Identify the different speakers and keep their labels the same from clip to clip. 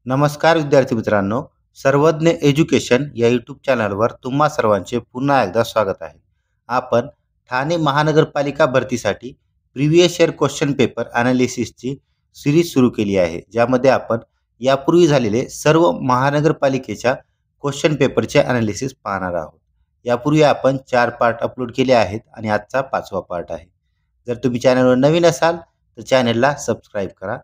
Speaker 1: नमस्कार विद्यार्थी मित्रांनो, सर्वज्ञ एज्युकेशन या यूट्यूब चॅनलवर तुम्हा सर्वांचे पुन्हा एकदा स्वागत आहे. आपण ठाणे महानगरपालिका भरतीसाठी प्रिव्हियस इयर क्वेश्चन पेपर ॲनालिसिसची सिरीज सुरू केली आहे, ज्यामध्ये आपण यापूर्वी झालेले सर्व महानगरपालिकेच्या क्वेश्चन पेपरचे ॲनालिसिस पाहणार आहोत. यापूर्वी आपण 4 पार्ट अपलोड केले आहेत आणि आजचा 5वा पार्ट आहे. जर तुम्ही चॅनलवर नवीन असाल तर चॅनलला सबस्क्राईब करा.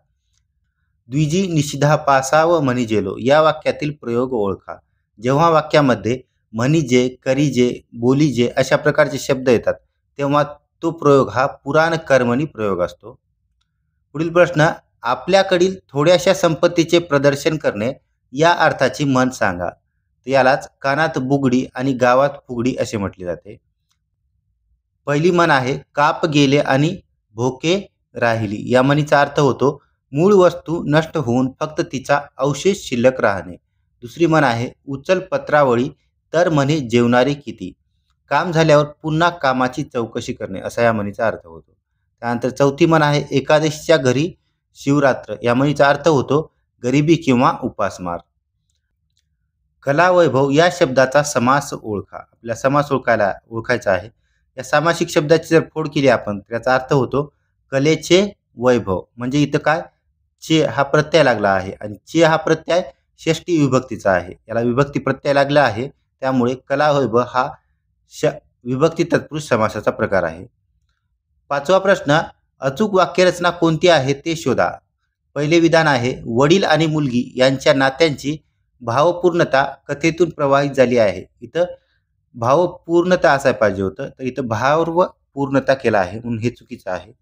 Speaker 1: द्विजी निषिद्धा पासाव म्हणिजेलो या वाक्यातील प्रयोग ओळखा. जेव्हा वाक्यामध्ये म्हणिजे, करिजे, बोलिजे अशा प्रकारचे शब्द येतात तेव्हा तो प्रयोग हा पुराण कर्मणी प्रयोग असतो. पुढील प्रश्न, आपल्याकडील थोड्याशा संपत्तीचे प्रदर्शन करणे या अर्थाची म्हण सांगा. तर यालाच कानात बुगडी आणि गावात फुगडी असे म्हटले जाते. पहिली म्हण आहे काप गेले आणि भोके राहिली. या म्हणीचा अर्थ होतो मूळ वस्तू नष्ट होऊन फक्त तिचा अवशेष शिल्लक राहणे. दुसरी म्हण आहे उचल पत्रावळी तर म्हणे जेवणारे किती. काम झाल्यावर पुन्हा कामाची चौकशी करणे असा या म्हणीचा अर्थ होतो. त्यानंतर चौथी म्हण आहे एकादशीच्या घरी शिवरात्र. या म्हणीचा अर्थ होतो गरिबी किंवा उपासमार. कला वैभव या शब्दाचा समास ओळखा. आपल्या समास ओळखायचा आहे. या सामासिक शब्दाची जर फोड केली आपण तर याचा अर्थ होतो कलेचे वैभव. म्हणजे इथं काय चे हा प्रत्यय लागला आहे आणि चे हा प्रत्यय षष्टी विभक्तीचा आहे. याला विभक्ती प्रत्यय लागला आहे, त्यामुळे कला वैभव हा विभक्ती तत्पुरुष समासाचा प्रकार आहे. 5वा प्रश्न, अचूक वाक्यरचना कोणती आहे ते शोधा. पहिले विधान आहे वडील आणि मुलगी यांच्या नात्यांची भावपूर्णता कथेतून प्रवाहित झाली आहे. इथं भावपूर्णता असायला पाहिजे होतं, तर इथं भावपूर्णता केला आहे म्हणून हे चुकीचं आहे.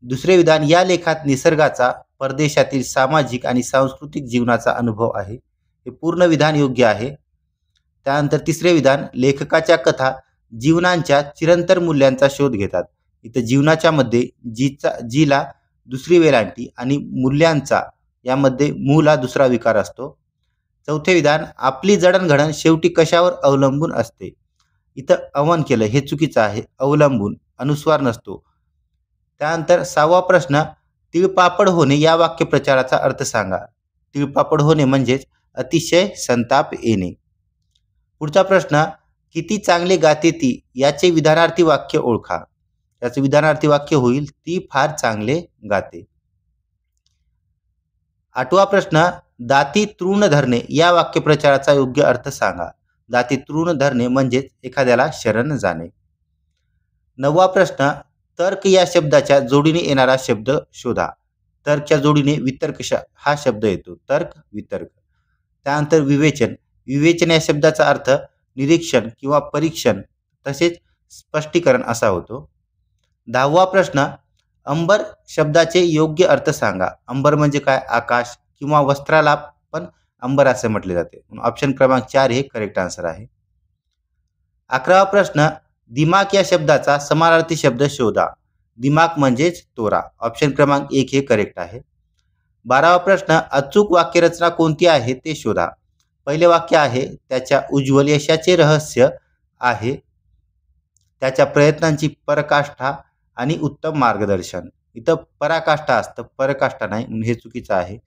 Speaker 1: दुसरे विधान या लेखात निसर्गाचा परदेशातील सामाजिक आणि सांस्कृतिक जीवनाचा अनुभव आहे. हे पूर्ण विधान योग्य आहे. त्यानंतर तिसरे विधान लेखकाच्या कथा जीवनांच्या चिरंतर मूल्यांचा शोध घेतात. इथं जीवनाच्या मध्ये जीला दुसरी वेलांटी आणि मूल्यांचा यामध्ये मूल हा दुसरा विकार असतो. चौथे विधान आपली जडणघडण शेवटी कशावर अवलंबून असते. इथं अवन केलं हे चुकीचं आहे. अवलंबून अनुस्वार नसतो. त्यानंतर 6वा प्रश्न, तिळपापड होणे या वाक्यप्रचाराचा अर्थ सांगा. तिळपापड होणे म्हणजेच अतिशय संताप येणे. पुढचा प्रश्न, किती चांगले गाते ती याचे विधानार्थी वाक्य ओळखा. याचे विधानार्थी वाक्य होईल ती फार चांगले गाते. 8वा प्रश्न, दाती तृण धरणे या वाक्यप्रचाराचा योग्य अर्थ सांगा. दाती तृण धरणे म्हणजेच एखाद्याला शरण जाणे. 9वा प्रश्न, तर्क या शब्दाच्या जोडीने येणारा शब्द शोधा. तर्कच्या जोडीने वितर्क हा शब्द येतो. तर्क वितर्क. त्यानंतर विवेचन. विवेचन या शब्दाचा अर्थ निरीक्षण किंवा परीक्षण तसेच स्पष्टीकरण असा होतो. 10वा प्रश्न, अंबर शब्दाचे योग्य अर्थ सांगा. अंबर म्हणजे काय, आकाश किंवा वस्त्राला पण अंबर असे म्हटले जाते. ऑप्शन क्रमांक 4 हे करेक्ट आन्सर आहे. 11वा प्रश्न, दिमाग या शब्दाचा समानार्थी शब्द शोधा. दिमाग म्हणजेच तोरा. ऑप्शन क्रमांक 1 हे करेक्ट आहे. 12वा प्रश्न, अचूक वाक्यरचना कोणती आहे ते शोधा. पहिले वाक्य आहे त्याच्या उज्ज्वल यशाचे रहस्य आहे त्याच्या प्रयत्नांची पराकाष्ठा आणि उत्तम मार्गदर्शन. इथं पराकाष्ठा असतं, पराकाष्ठा नाही म्हणून हे चुकीचं आहे.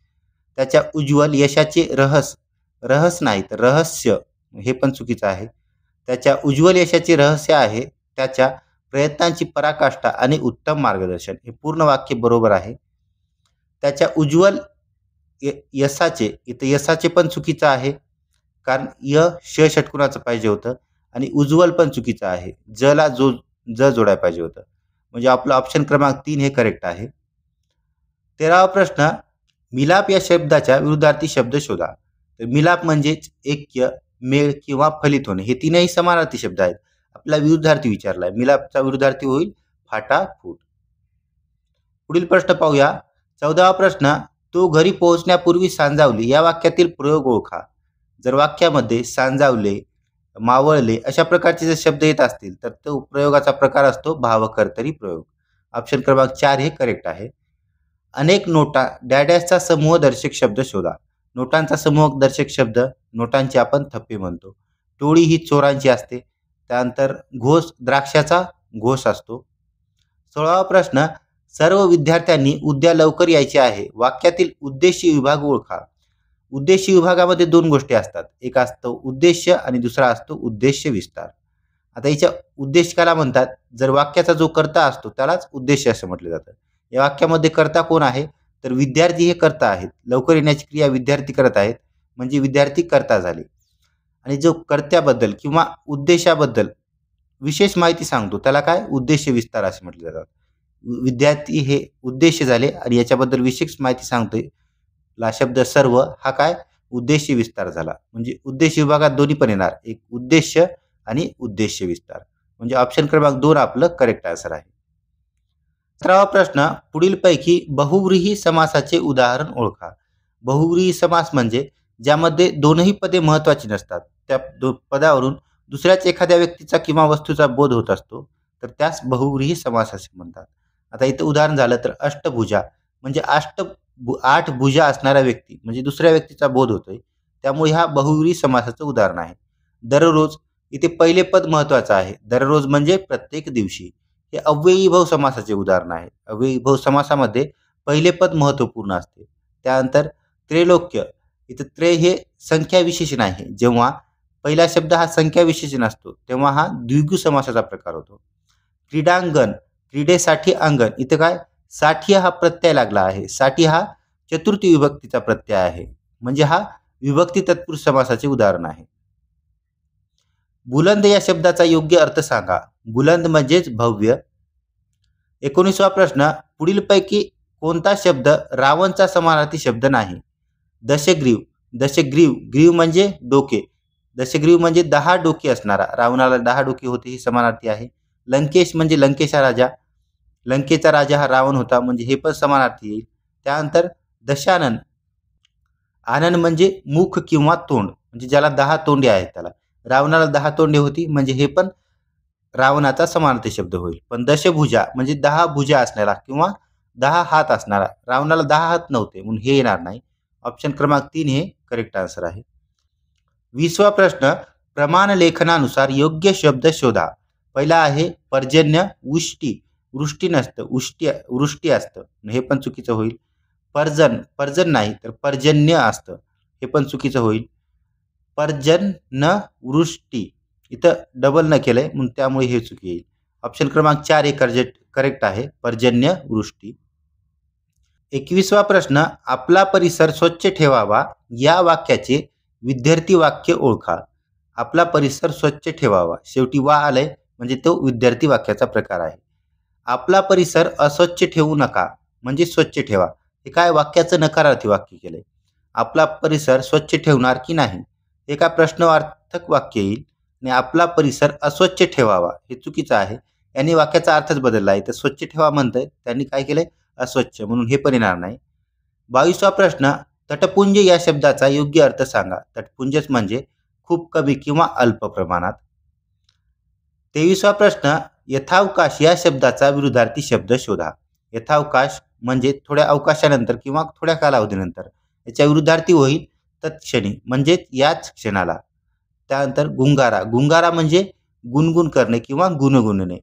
Speaker 1: त्याच्या उज्ज्वल यशाचे रहस्य नाही तर रहस्य हे पण चुकीचं आहे. त्याच्या उज्ज्वल यशाचे रहस्य आहे त्याच्या प्रयत्नांची पराकाष्ठा आणि उत्तम मार्गदर्शन. हे पूर्ण वाक्य बरोबर आहे. त्याच्या उज्ज्वल यशाचे इथं यशाचे पण चुकीचं आहे, कारण श षटकोनाचं पाहिजे होतं आणि उज्ज्वल पण चुकीचं आहे. जला ज जोडायला पाहिजे होतं. म्हणजे आपलं ऑप्शन क्रमांक 3 हे करेक्ट आहे. 13वा प्रश्न, मिलाप या शब्दाच्या विरुद्धार्थी शब्द शोधा. तर मिलाप म्हणजेच ऐक्य, मेळ किंवा फलित होणे. हे तीनही समानार्थी शब्द आहेत. आपला विरुद्धार्थी विचारलाय. मिलापचा विरुद्धार्थी होईल फाटाफूट. पुढील प्रश्न पाहूया. 14वा प्रश्न, तो घरी पोहोचण्यापूर्वी सांजावले या वाक्यातील प्रयोग ओळखा. जर वाक्यामध्ये सांजावले, मावळले अशा प्रकारचे जर शब्द येत असतील तर तो प्रयोगाचा प्रकार असतो भावकर्तरी प्रयोग. ऑप्शन क्रमांक 4 हे करेक्ट आहे. अनेक नोटा डॅडॅसचा समूह दर्शक शब्द शोधा. नोटांचा समूह दर्शक शब्द नोटांची आपण थप्पे म्हणतो. टोळी ही चोरांची असते. त्यानंतर घोष द्राक्षाचा घोष असतो. 16वा प्रश्न, सर्व विद्यार्थ्यांनी उद्या लवकर यायचे आहे. वाक्यातील उद्देशी विभाग ओळखा. उद्देश विभागामध्ये दोन गोष्टी असतात, एक असतो उद्देश्य आणि दुसरा असतो उद्देश्य विस्तार. आता याच्या उद्देशकाला म्हणतात, जर वाक्याचा जो कर्ता असतो त्यालाच उद्देश्य असं म्हटलं जातं. या वाक्यामध्ये कर्ता कोण आहे, तर विद्यार्थी हे कर्ता आहेत. लवकर येण्याची क्रिया विद्यार्थी करत आहेत म्हणजे विद्यार्थी कर्ता झाले. आणि जो कर्त्याबद्दल किंवा उद्देशाबद्दल विशेष माहिती सांगतो त्याला काय उद्देश विस्तार असे म्हटले जातात. विद्यार्थी हे उद्देश झाले आणि याच्याबद्दल विशेष माहिती सांगतोय ला शब्द सर्व हा काय उद्देश विस्तार झाला. म्हणजे उद्देश विभागात दोन्ही पण येणार, एक उद्देश आणि उद्देश विस्तार. म्हणजे ऑप्शन क्रमांक 2 आपलं करेक्ट आन्सर आहे. 17वा प्रश्न, पुढीलपैकी बहुव्रीही समासाचे उदाहरण ओळखा. बहुव्रीही समास म्हणजे ज्यामध्ये दोनही पदे महत्वाची नसतात, त्या पदावरून दुसऱ्याच एखाद्या व्यक्तीचा किंवा वस्तूचा बोध होत असतो, तर त्यास बहुव्रीही समास असे म्हणतात. आता इथं उदाहरण झालं तर अष्टभुजा म्हणजे 8 भुजा असणारा व्यक्ती म्हणजे दुसऱ्या व्यक्तीचा बोध होतोय, त्यामुळे हा बहुव्रीही समासाचं उदाहरण आहे. दररोज इथे पहिले पद महत्वाचं आहे, दररोज म्हणजे प्रत्येक दिवशी. हे अव्ययीभाव समासाचे उदाहरण आहे. अव्ययीभाव समासामध्ये पहिले पद महत्वपूर्ण असते. त्यानंतर त्रैलोक्य, इथं त्रय हे संख्या विशेषण आहे. जेव्हा पहिला शब्द हा संख्या विशेषण असतो तेव्हा हा द्विगु समासाचा प्रकार होतो. क्रीडांगण, क्रीडेसाठी अंगण, इथं काय साठी हा प्रत्यय लागला आहे. साठी हा चतुर्थी विभक्तीचा प्रत्यय आहे म्हणजे हा विभक्ती तत्पुरुष समासाचे उदाहरण आहे. बुलंद या शब्दाचा योग्य अर्थ सांगा. बुलंद म्हणजेच भव्य. 19वा प्रश्न, पुढीलपैकी कोणता शब्द रावणचा समानार्थी शब्द नाही. दशग्रीव, दशग्रीव ग्रीव म्हणजे डोके, दशग्रीव म्हणजे 10 डोके असणारा, रावणाला 10 डोके होते ही समानार्थी आहे. लंकेश म्हणजे लंकेचा राजा, लंकेचा राजा हा रावण होता म्हणजे हे पण समानार्थी येईल. त्यानंतर दशानन, आनन म्हणजे मुख किंवा तोंड म्हणजे ज्याला 10 तोंडे आहेत त्याला, रावणाला 10 तोंडे होती म्हणजे हे पण रावणाचा समानार्थी शब्द होईल. पण दशभुजा म्हणजे 10 भुजा असणारा किंवा 10 हात असणारा, रावणाला 10 हात नव्हते म्हणून हे येणार नाही. ऑप्शन क्रमांक 3 हे करेक्ट आन्सर आहे. 20वा प्रश्न, प्रमाण लेखनानुसार योग्य शब्द शोधा. पहिला आहे पर्जन्य, उष्टी, वृष्टी नसतं वृष्टी असतं हे पण चुकीचं होईल. पर्जन, पर्जन नाही तर पर्जन्य असतं हे पण चुकीचं होईल. पर्जन्य वृष्टी इथं डबल न केलंय म्हणून त्यामुळे हे चुकी येईल. ऑप्शन क्रमांक 4 हे करेक्ट आहे, पर्जन्य वृष्टी. 21वा प्रश्न, आपला परिसर स्वच्छ ठेवावा या वाक्याचे विद्यार्थी वाक्य ओळखा. आपला परिसर स्वच्छ ठेवावा, शेवटी वा आलंय म्हणजे तो विद्यार्थी वाक्याचा प्रकार आहे. आपला परिसर अस्वच्छ ठेवू नका म्हणजे स्वच्छ ठेवा, हे काय वाक्याचं नकारार्थी वाक्य केलंय. आपला परिसर स्वच्छ ठेवणार की नाही हे काय प्रश्नवार्थक वाक्य येईल. आणि आपला परिसर अस्वच्छ ठेवावा हे चुकीचं आहे, यांनी वाक्याचा अर्थच बदलला आहे. तर स्वच्छ ठेवा म्हणतंय त्यांनी काय केलंय अस्वच्छ म्हणून हे पण येणार नाही. 22वा प्रश्न, तटपुंज या शब्दाचा योग्य अर्थ सांगा. तटपुंजच म्हणजे खूप कमी किंवा अल्प प्रमाणात. 23वा प्रश्न, यथावकाश या शब्दाचा विरुद्धार्थी शब्द शोधा. यथावकाश म्हणजे थोड्या अवकाशानंतर किंवा थोड्या कालावधीनंतर, याच्या विरुद्धार्थी होईल तत्क्षणी म्हणजे याच क्षणाला. त्यानंतर गुंगारा, गुंगारा म्हणजे गुणगुण करणे किंवा गुणगुणणे.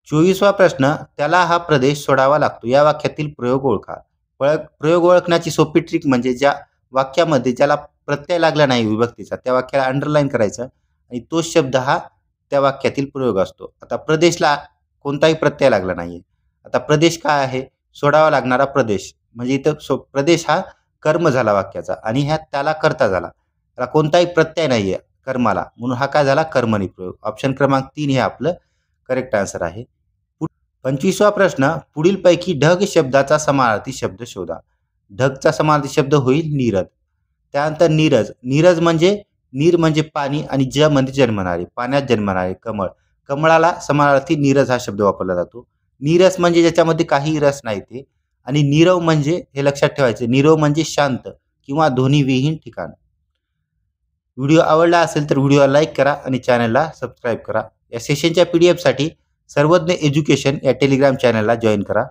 Speaker 1: 24वा प्रश्न, त्याला हा प्रदेश सोडावा लागतो या वाक्यातील प्रयोग ओळखा. प्रयोग ओळखण्याची सोपी ट्रिक म्हणजे ज्या वाक्यामध्ये ज्याला प्रत्यय लागला नाही विभक्तीचा त्या वाक्याला अंडरलाईन करायचं आणि तोच शब्द हा त्या वाक्यातील प्रयोग असतो. आता प्रदेशला कोणताही प्रत्यय लागला नाहीये. आता प्रदेश काय आहे, सोडावा लागणारा प्रदेश म्हणजे इथं प्रदेश हा कर्म झाला वाक्याचा आणि ह्यात त्याला कर्ता झाला, त्याला कोणताही प्रत्यय नाहीये कर्माला म्हणून हा काय झाला कर्मणी प्रयोग. ऑप्शन क्रमांक 3 हे आपलं करेक्ट आन्सर आहे. 25वा प्रश्न, पुढीलपैकी ढग शब्दाचा समानार्थी शब्द शोधा. ढगचा समानार्थी शब्द होईल नीरद. त्यानंतर नीरज, नीरज म्हणजे नीर म्हणजे पाणी आणि ज म्हणजे जन्मणारे, पाण्यात जन्मणारे कमळ, कमळाला समानार्थी नीरज हा शब्द वापरला जातो. नीरस म्हणजे ज्याच्यामध्ये काही रस नाही ते. आणि नीरव म्हणजे हे लक्षात ठेवायचं, नीरव म्हणजे शांत किंवा ध्वनीविहीन ठिकाण. व्हिडिओ आवडला असेल तर व्हिडिओला लाईक करा आणि चॅनलला सबस्क्राईब करा. या सेशनच्या PDF साठी सर्वज्ञ एज्युकेशन या टेलिग्राम चॅनलला जॉईन करा.